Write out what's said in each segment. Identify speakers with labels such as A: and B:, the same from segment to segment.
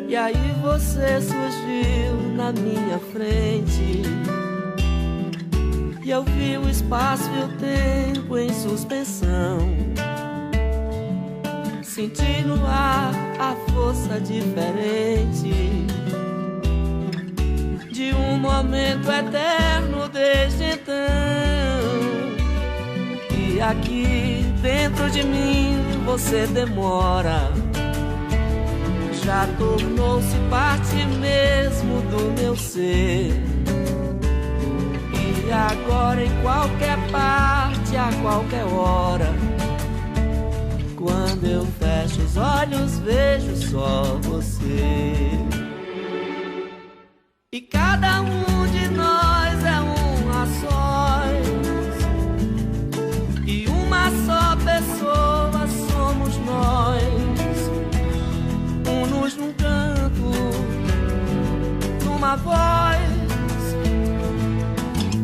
A: E aí você surgiu na minha frente, e eu vi o espaço e o tempo em suspensão. Senti no ar a força diferente de um momento eterno desde então. E aqui dentro de mim você demora, já tornou-se parte mesmo do meu ser. E agora em qualquer parte, a qualquer hora, quando eu fecho os olhos vejo só você. E cada um de nós é um a sós, e uma só pessoa somos nós, unos num canto, numa voz.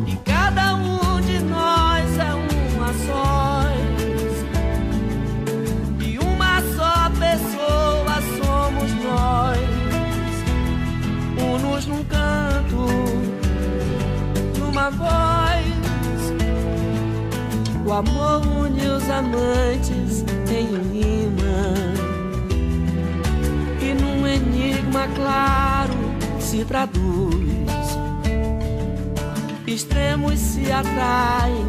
A: E cada um de nós é um a sós, e uma só pessoa somos nós, unos num canto, numa voz. O amor une os amantes em um imã, e num enigma claro se traduz. Extremos se atraem,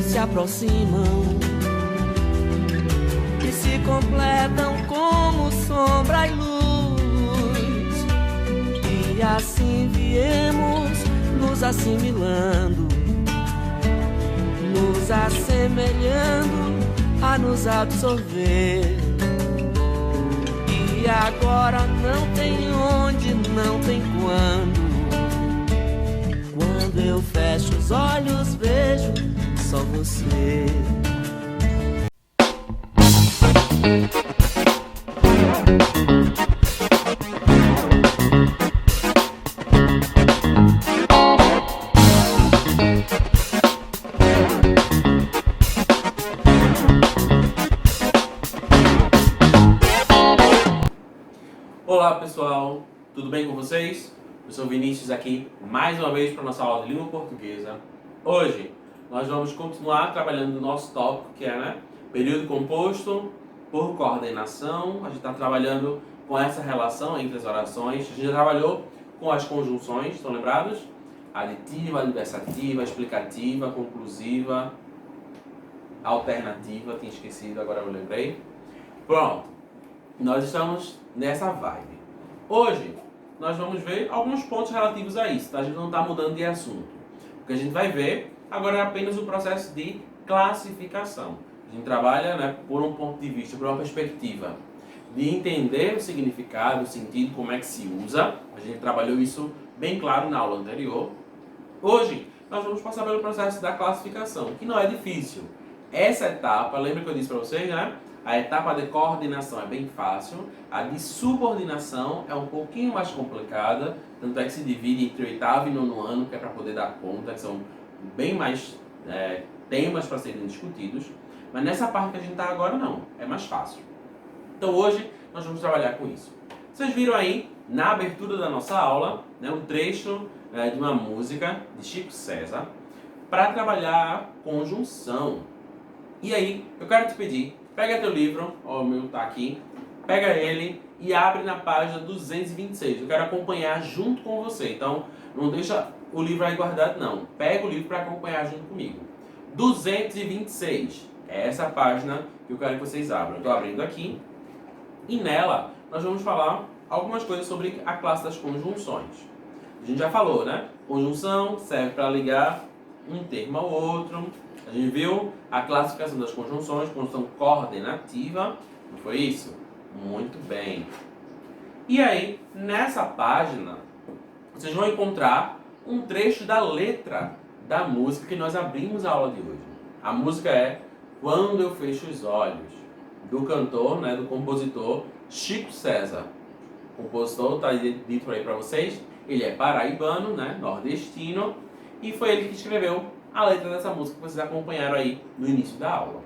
A: se aproximam e se completam como sombra e luz. E assim viemos nos assimilando, nos assemelhando a nos absorver. E agora não tem onde, não tem quando. Quando eu fecho os olhos vejo só você.
B: Olá pessoal, tudo bem com vocês? Eu sou Vinícius aqui mais uma vez para a nossa aula de língua portuguesa. Hoje nós vamos continuar trabalhando o nosso tópico que é período composto por coordenação. A gente está trabalhando com essa relação entre as orações. A gente já trabalhou com as conjunções, estão lembrados? Aditiva, adversativa, explicativa, conclusiva, alternativa, tinha esquecido, agora eu lembrei. Pronto, nós estamos nessa vibe. Hoje nós vamos ver alguns pontos relativos a isso, tá? A gente não está mudando de assunto. O que a gente vai ver agora é apenas o processo de classificação. A gente trabalha por um ponto de vista, por uma perspectiva de entender o significado, o sentido, como é que se usa. A gente trabalhou isso bem claro na aula anterior. Hoje nós vamos passar pelo processo da classificação, que não é difícil. Essa etapa, lembra que eu disse para vocês, né? A etapa de coordenação é bem fácil, a de subordinação é um pouquinho mais complicada, tanto é que se divide entre oitavo e nono ano, que é para poder dar conta, que são bem mais temas para serem discutidos, mas nessa parte que a gente está agora não, é mais fácil. Então hoje nós vamos trabalhar com isso. Vocês viram aí, na abertura da nossa aula, um trecho de uma música de Chico César, para trabalhar a conjunção. E aí, eu quero te pedir, pega teu livro, ó, o meu tá aqui, pega ele e abre na página 226. Eu quero acompanhar junto com você. Então, não deixa o livro aí guardado, não. Pega o livro para acompanhar junto comigo. 226. É essa página que eu quero que vocês abram. Estou abrindo aqui. E nela, nós vamos falar algumas coisas sobre a classe das conjunções. A gente já falou, né? Conjunção serve para ligar um termo ao outro. A gente viu a classificação das conjunções, conjunção coordenativa, não foi isso? Muito bem. E aí, nessa página, vocês vão encontrar um trecho da letra da música que nós abrimos a aula de hoje. A música é Quando Eu Fecho os Olhos, do cantor, do compositor Chico César. O compositor está dito aí para vocês, ele é paraibano, nordestino, e foi ele que escreveu a letra dessa música que vocês acompanharam aí no início da aula.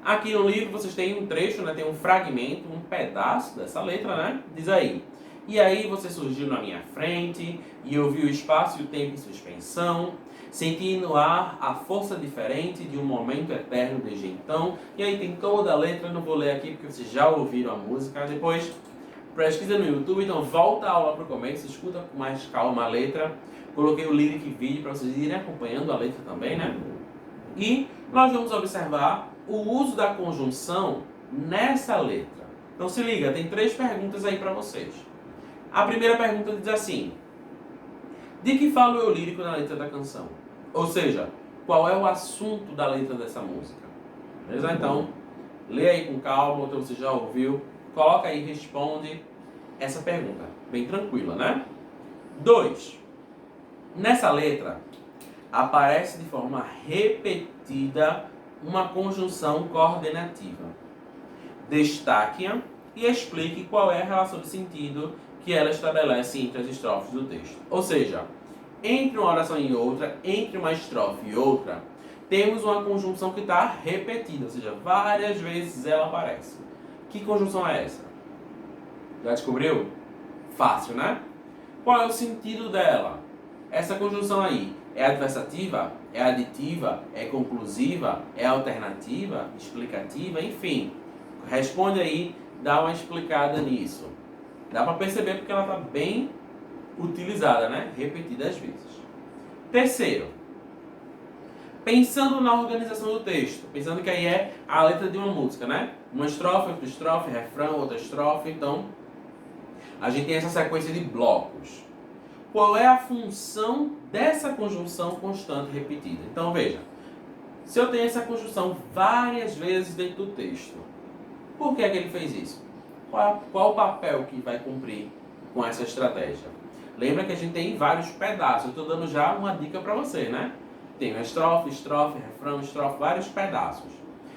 B: Aqui no livro vocês têm um trecho, né? Tem um fragmento, um pedaço dessa letra, né? Diz aí: e aí você surgiu na minha frente, e eu vi o espaço e o tempo em suspensão, senti no ar a força diferente de um momento eterno desde então. E aí tem toda a letra, não vou ler aqui porque vocês já ouviram a música. Depois pesquisa no YouTube, então volta a aula para o começo, escuta com mais calma a letra. Coloquei o lyric vídeo para vocês irem acompanhando a letra também, né? E nós vamos observar o uso da conjunção nessa letra. Então se liga, tem 3 perguntas aí para vocês. A primeira pergunta diz assim: de que fala o eu lírico na letra da canção? Ou seja, qual é o assunto da letra dessa música? Beleza? Então, lê aí com calma, então você já ouviu. Coloca aí e responde essa pergunta. Bem tranquila, né? 2. Nessa letra, aparece de forma repetida uma conjunção coordenativa. Destaque-a e explique qual é a relação de sentido que ela estabelece entre as estrofes do texto. Ou seja, entre uma oração e outra, entre uma estrofe e outra, temos uma conjunção que está repetida, ou seja, várias vezes ela aparece. Que conjunção é essa? Já descobriu? Fácil, né? Qual é o sentido dela? Essa conjunção aí é adversativa? É aditiva? É conclusiva? É alternativa? Explicativa? Enfim, responde aí, dá uma explicada nisso. Dá para perceber porque ela está bem utilizada, né? Repetidas vezes. Terceiro, pensando na organização do texto, pensando que aí é a letra de uma música, né? Uma estrofe, outra estrofe, refrão, outra estrofe, então a gente tem essa sequência de blocos. Qual é a função dessa conjunção constante repetida? Então veja, se eu tenho essa conjunção várias vezes dentro do texto, por que é que ele fez isso? Qual o papel que vai cumprir com essa estratégia? Lembra que a gente tem vários pedaços, eu estou dando já uma dica para você, né? Tem uma estrofe, estrofe, refrão, estrofe, vários pedaços.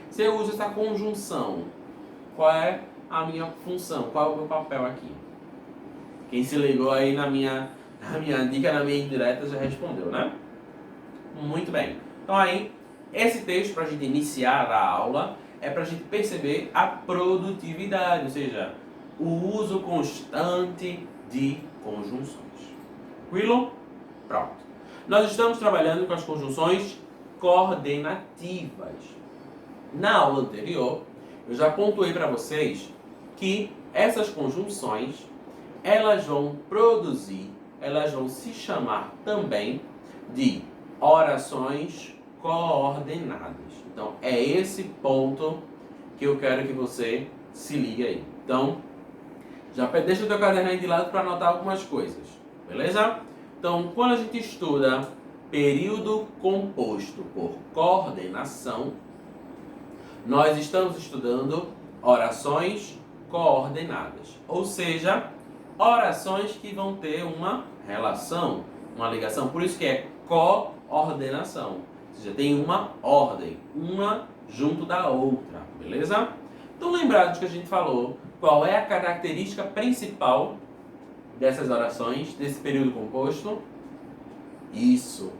B: Se eu uso essa conjunção, qual é a minha função? Qual é o meu papel aqui? Quem se ligou aí na minha dica, na minha indireta, já respondeu, né? Muito bem. Então aí, esse texto, para a gente iniciar a aula, é para a gente perceber a produtividade, ou seja, o uso constante de conjunções. Tranquilo? Pronto. Nós estamos trabalhando com as conjunções coordenativas. Na aula anterior, eu já pontuei para vocês que essas conjunções, elas vão produzir, elas vão se chamar também de orações coordenadas. Então, é esse ponto que eu quero que você se ligue aí. Então, já deixa o teu caderno aí de lado para anotar algumas coisas, beleza? Então, quando a gente estuda período composto por coordenação, nós estamos estudando orações coordenadas, ou seja, orações que vão ter uma relação, uma ligação, por isso que é coordenação, ou seja, tem uma ordem, uma junto da outra, beleza? Então, lembrados que a gente falou, qual é a característica principal dessas orações, desse período composto? Isso.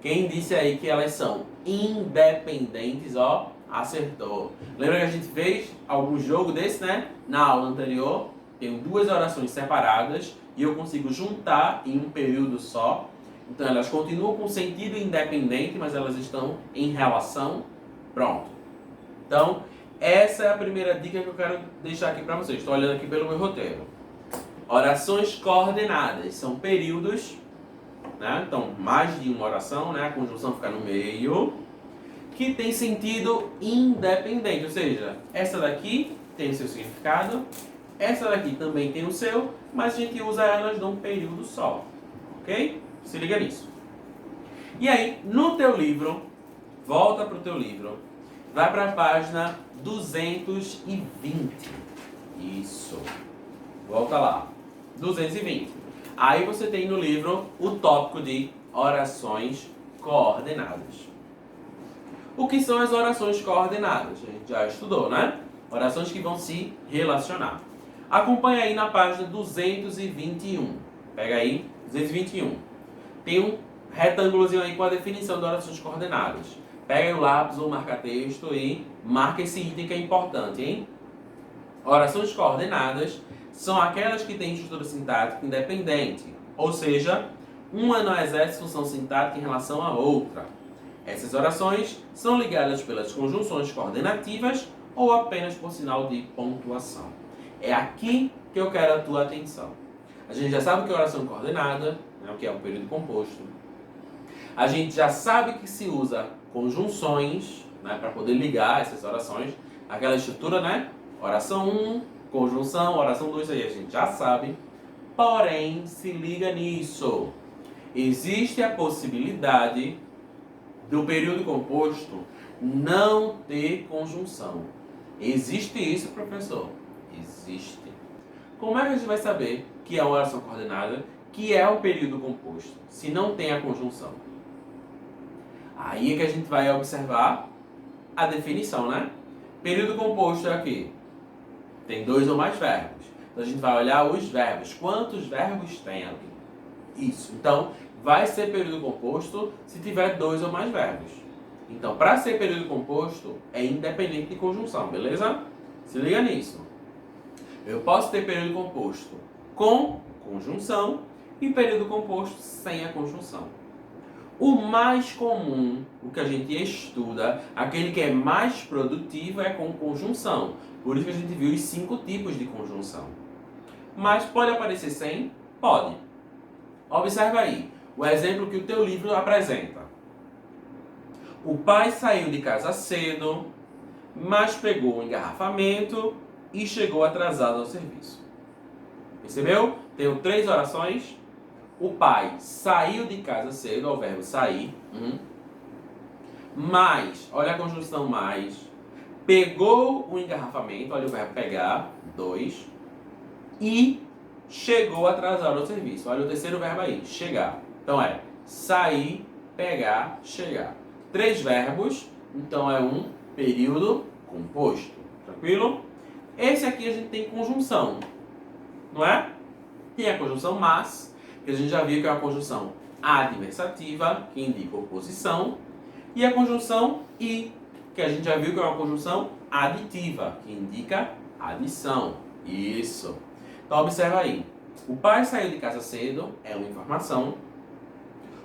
B: Quem disse aí que elas são independentes, ó, acertou. Lembra que a gente fez algum jogo desse, né? Na aula anterior, tenho 2 orações separadas e eu consigo juntar em um período só. Então elas continuam com sentido independente, mas elas estão em relação. Pronto. Então, essa é a primeira dica que eu quero deixar aqui para vocês. Estou olhando aqui pelo meu roteiro. Orações coordenadas são períodos, né? Então, mais de uma oração, né? A conjunção fica no meio, que tem sentido independente, ou seja, essa daqui tem o seu significado, essa daqui também tem o seu, mas a gente usa elas num período só, ok? Se liga nisso. E aí, no teu livro, volta para o teu livro, vai para a página 220. Isso. Volta lá. 220. Aí você tem no livro o tópico de orações coordenadas. O que são as orações coordenadas? A gente já estudou, né? Orações que vão se relacionar. Acompanha aí na página 221. Pega aí, 221. Tem um retângulozinho aí com a definição de orações coordenadas. Pega aí o lápis ou marca-texto e marca esse item que é importante, hein? Orações coordenadas são aquelas que têm estrutura sintática independente, ou seja, uma não exerce função sintática em relação à outra. Essas orações são ligadas pelas conjunções coordenativas ou apenas por sinal de pontuação. É aqui que eu quero a tua atenção. A gente já sabe o que é oração coordenada, né, o que é um período composto. A gente já sabe que se usa conjunções, né, para poder ligar essas orações. Aquela estrutura, né? Oração 1, conjunção, oração 2, aí a gente já sabe. Porém, se liga nisso. Existe a possibilidade do período composto não ter conjunção. Existe isso, professor? Existe. Como é que a gente vai saber que é uma oração coordenada, que é o período composto, se não tem a conjunção? Aí é que a gente vai observar a definição, né? Período composto é o quê? Tem 2 ou mais verbos. Então a gente vai olhar os verbos. Quantos verbos tem ali? Isso. Então, vai ser período composto se tiver 2 ou mais verbos. Então, para ser período composto, é independente de conjunção, beleza? Se liga nisso. Eu posso ter período composto com conjunção e período composto sem a conjunção. O mais comum, o que a gente estuda, aquele que é mais produtivo é com conjunção. Por isso que a gente viu os 5 tipos de conjunção. Mas pode aparecer sem? Pode. Observa aí o exemplo que o teu livro apresenta. O pai saiu de casa cedo, mas pegou um engarrafamento e chegou atrasado ao serviço. Percebeu? Tenho 3 orações. O pai saiu de casa cedo, ao verbo sair. Mas, olha a conjunção mais. Pegou o engarrafamento, olha o verbo pegar, 2. E chegou atrasado ao serviço. Olha o terceiro verbo aí, chegar. Então é sair, pegar, chegar. 3 verbos, então é um período composto. Tranquilo? Esse aqui a gente tem conjunção, não é? Tem a conjunção mas, que a gente já viu que é uma conjunção adversativa, que indica oposição, e a conjunção e, que a gente já viu que é uma conjunção aditiva, que indica adição. Isso. Então observa aí. O pai saiu de casa cedo é uma informação.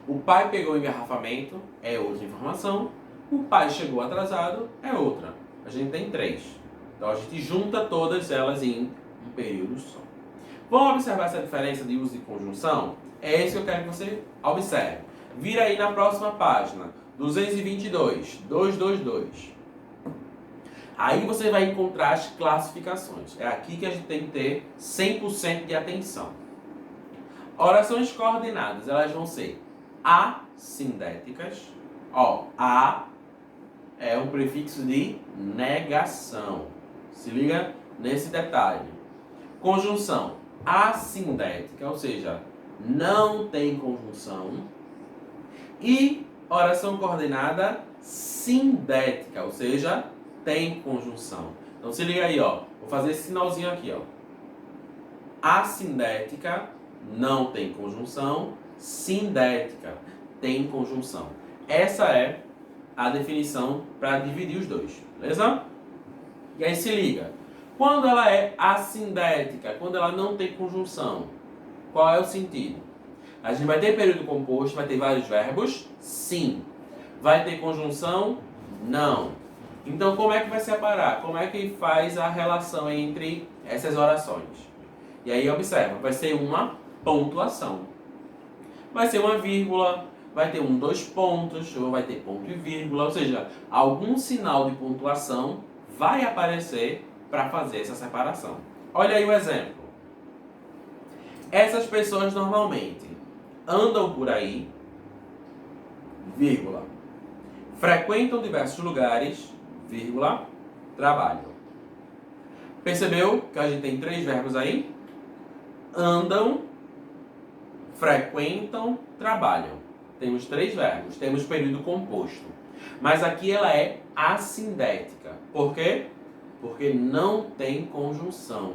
B: O pai pegou o engarrafamento é outra informação. O pai chegou atrasado é outra. A gente tem 3. Então a gente junta todas elas em um período só. Vamos observar essa diferença de uso de conjunção? É isso que eu quero que você observe. Vira aí na próxima página. 222. 222. Aí você vai encontrar as classificações. É aqui que a gente tem que ter 100% de atenção. Orações coordenadas, elas vão ser assindéticas. Ó, a é um prefixo de negação. Se liga nesse detalhe. Conjunção assindética, ou seja, não tem conjunção. E oração coordenada sindética, ou seja, tem conjunção. Então se liga aí, ó. Vou fazer esse sinalzinho aqui, ó. Assindética não tem conjunção, sindética tem conjunção. Essa é a definição para dividir os dois, beleza? E aí se liga. Quando ela é assindética, quando ela não tem conjunção, qual é o sentido? A gente vai ter período composto, vai ter vários verbos? Sim. Vai ter conjunção? Não. Então, como é que vai separar? Como é que faz a relação entre essas orações? E aí, observa, vai ser uma pontuação. Vai ser uma vírgula, vai ter 1, 2 pontos, ou vai ter ponto e vírgula, ou seja, algum sinal de pontuação vai aparecer para fazer essa separação. Olha aí o exemplo. Essas pessoas normalmente andam por aí, vírgula, frequentam diversos lugares, vírgula, trabalham. Percebeu que a gente tem 3 verbos aí? Andam, frequentam, trabalham. Temos 3 verbos, temos período composto. Mas aqui ela é assindética. Por quê? Porque não tem conjunção.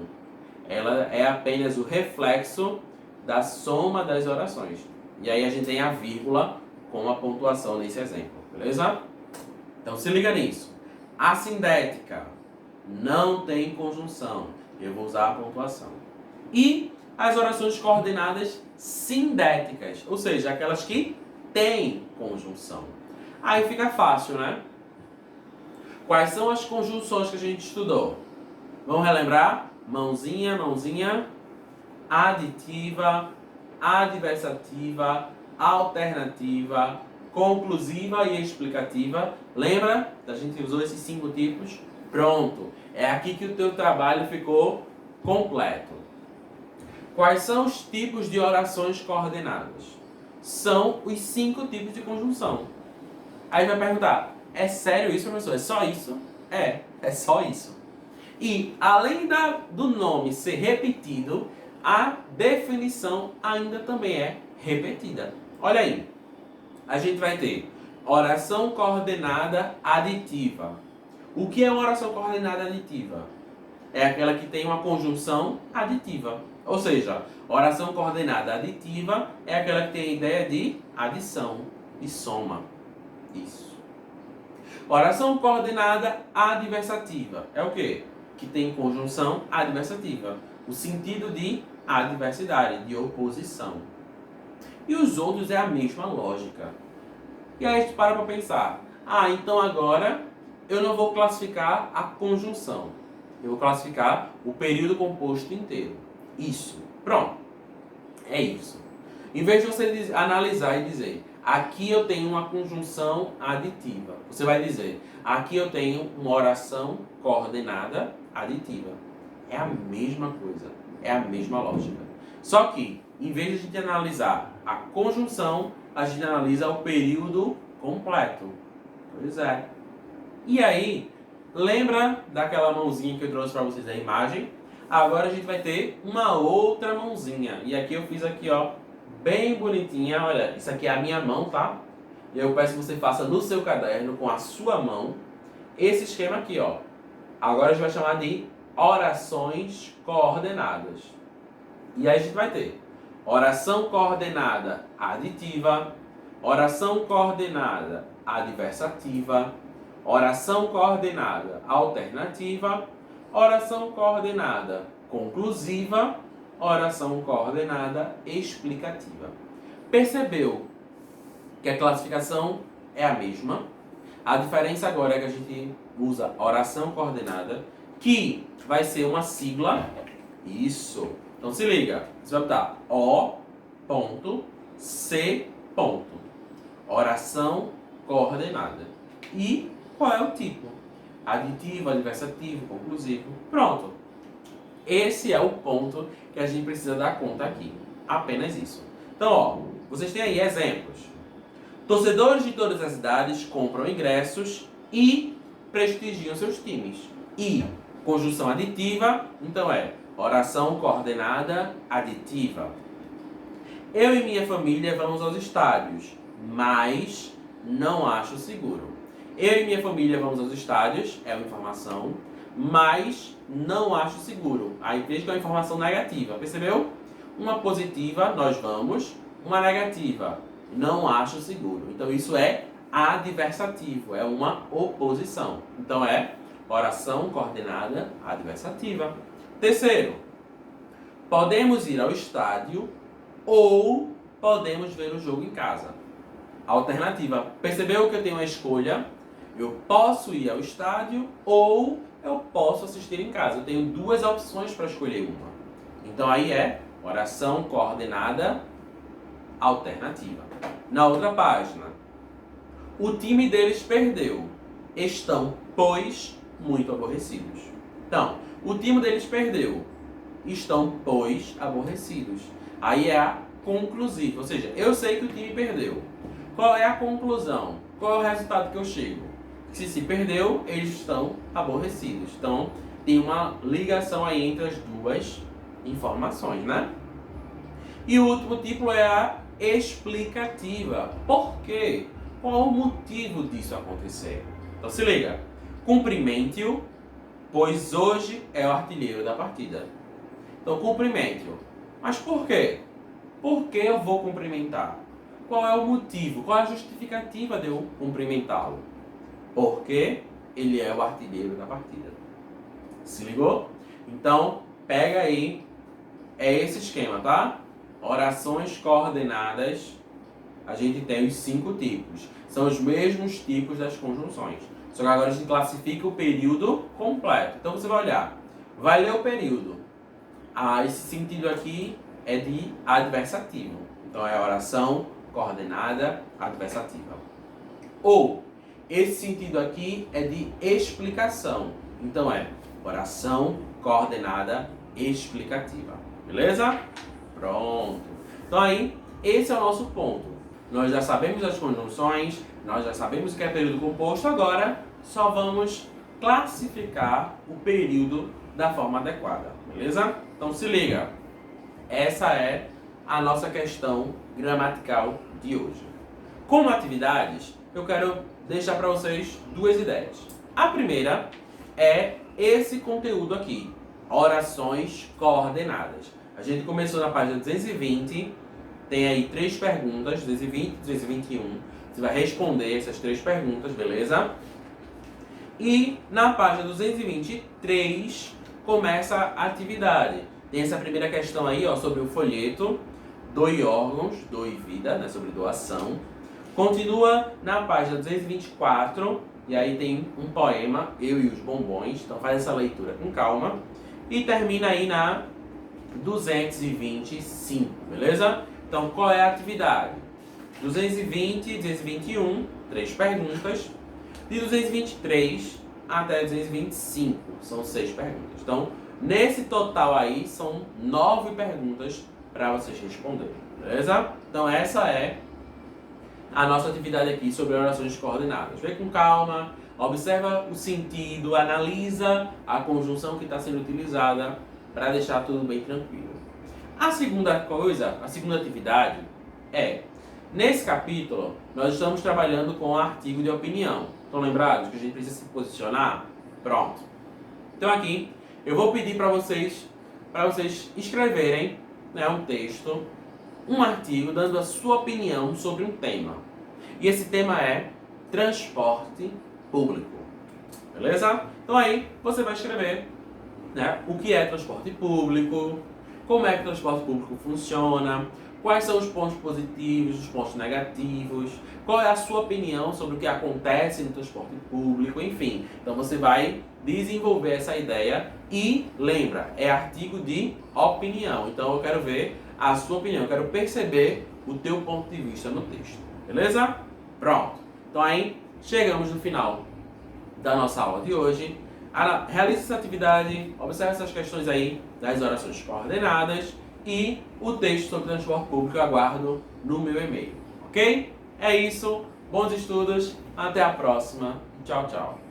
B: Ela é apenas o reflexo da soma das orações. E aí a gente tem a vírgula com a pontuação nesse exemplo, beleza? Então se liga nisso. Assindética não tem conjunção. Eu vou usar a pontuação. E as orações coordenadas sindéticas, ou seja, aquelas que têm conjunção. Aí fica fácil, né? Quais são as conjunções que a gente estudou? Vamos relembrar? Mãozinha, mãozinha, aditiva, adversativa, alternativa, conclusiva e explicativa. Lembra? A gente usou esses 5 tipos. Pronto. É aqui que o teu trabalho ficou completo. Quais são os tipos de orações coordenadas? São os 5 tipos de conjunção. Aí vai perguntar, é sério isso, professor? É só isso? É só isso. E além do nome ser repetido, a definição ainda também é repetida. Olha aí, a gente vai ter oração coordenada aditiva. O que é uma oração coordenada aditiva? É aquela que tem uma conjunção aditiva. Ou seja, oração coordenada aditiva é aquela que tem a ideia de adição e soma. Isso. Oração coordenada adversativa é o quê? Que tem conjunção adversativa. O sentido de adversidade, de oposição. E os outros é a mesma lógica. E aí a gente para pensar. Então agora eu não vou classificar a conjunção. Eu vou classificar o período composto inteiro. Isso. Pronto. É isso. Em vez de você analisar e dizer, aqui eu tenho uma conjunção aditiva. Você vai dizer, aqui eu tenho uma oração coordenada aditiva. É a mesma coisa. É a mesma lógica. Só que, em vez de a gente analisar a conjunção, a gente analisa o período completo. Pois é. E aí, lembra daquela mãozinha que eu trouxe para vocês da imagem? Agora a gente vai ter uma outra mãozinha. E aqui eu fiz aqui, ó, bem bonitinha. Olha, isso aqui é a minha mão, tá? Eu peço que você faça no seu caderno, com a sua mão, esse esquema aqui, ó. Agora a gente vai chamar de orações coordenadas. E aí a gente vai ter oração coordenada aditiva, oração coordenada adversativa, oração coordenada alternativa, oração coordenada conclusiva, oração coordenada explicativa. Percebeu que a classificação é a mesma? A diferença agora é que a gente usa oração coordenada, que vai ser uma sigla. Isso. Então se liga. Você vai botar O.C. Oração coordenada. E qual é o tipo? Aditivo, adversativo, conclusivo. Pronto. Esse é o ponto que a gente precisa dar conta aqui. Apenas isso. Então, ó, vocês têm aí exemplos. Torcedores de todas as idades compram ingressos e prestigiam seus times. E conjunção aditiva, então é oração coordenada aditiva. Eu e minha família vamos aos estádios, mas não acho seguro. Eu e minha família vamos aos estádios, é uma informação, mas não acho seguro. Aí veja que é uma informação negativa, percebeu? Uma positiva, nós vamos. Uma negativa, não acho seguro. Então isso é adversativo, é uma oposição. Então é oração coordenada adversativa. Terceiro, podemos ir ao estádio ou podemos ver o jogo em casa. Alternativa, percebeu que eu tenho uma escolha? Eu posso ir ao estádio ou eu posso assistir em casa. Eu tenho duas opções para escolher uma. Então aí é oração coordenada alternativa. Na outra página, o time deles perdeu. Estão, pois, muito aborrecidos. Então, o time deles perdeu. Estão, pois, aborrecidos. Aí é a conclusiva. Ou seja, eu sei que o time perdeu. Qual é a conclusão? Qual é o resultado que eu chego? Se perdeu, eles estão aborrecidos. Então, tem uma ligação aí entre as duas informações, né? E o último tipo é a explicativa. Por quê? Qual o motivo disso acontecer? Então, se liga. Cumprimente-o, pois hoje é o artilheiro da partida. Então, cumprimente-o. Mas por quê? Por que eu vou cumprimentar? Qual é o motivo? Qual é a justificativa de eu cumprimentá-lo? porque ele é o artilheiro da partida. Se ligou? Então, pega aí, é esse esquema, tá? Orações coordenadas, a gente tem os 5 tipos. São os mesmos tipos das conjunções. Só que agora a gente classifica o período completo. Então você vai olhar, vai ler o período. Esse sentido aqui é de adversativo. Então é oração coordenada adversativa. Ou, esse sentido aqui é de explicação. Então é oração coordenada explicativa. Beleza? Pronto. Então aí, esse é o nosso ponto. Nós já sabemos as conjunções, nós já sabemos o que é período composto, agora só vamos classificar o período da forma adequada. Beleza? Então se liga. Essa é a nossa questão gramatical de hoje. Como atividades, eu quero deixar para vocês 2 ideias. A primeira é esse conteúdo aqui, orações coordenadas. A gente começou na página 220, tem aí 3 perguntas, 220 e 221. Você vai responder essas 3 perguntas, beleza? E na página 223 começa a atividade. Tem essa primeira questão aí, ó, sobre o folheto, doe órgãos, doe vida, né, sobre doação. Continua na página 224, e aí tem um poema, Eu e os Bombons, então faz essa leitura com calma. E termina aí na 225, beleza? Então qual é a atividade? 220 e 221, 3 perguntas. De 223 até 225, são 6 perguntas. Então, nesse total aí, são 9 perguntas para vocês responderem, beleza? Então essa é a nossa atividade aqui sobre orações coordenadas. Vê com calma, observa o sentido, analisa a conjunção que está sendo utilizada para deixar tudo bem tranquilo. A segunda coisa, a segunda atividade é, nesse capítulo, nós estamos trabalhando com o artigo de opinião. Estão lembrados que a gente precisa se posicionar? Pronto. Então aqui, eu vou pedir para vocês escreverem, né, um texto, um artigo dando a sua opinião sobre um tema. E esse tema é transporte público. Beleza? Então aí você vai escrever, né, o que é transporte público, como é que o transporte público funciona, quais são os pontos positivos, os pontos negativos, qual é a sua opinião sobre o que acontece no transporte público, enfim. Então você vai desenvolver essa ideia e lembra, é artigo de opinião. Então eu quero ver a sua opinião, eu quero perceber o teu ponto de vista no texto. Beleza? Pronto. Então aí chegamos no final da nossa aula de hoje. Realize essa atividade, observe essas questões aí das orações coordenadas e o texto sobre transporte público eu aguardo no meu e-mail, ok? É isso, bons estudos, até a próxima, tchau, tchau.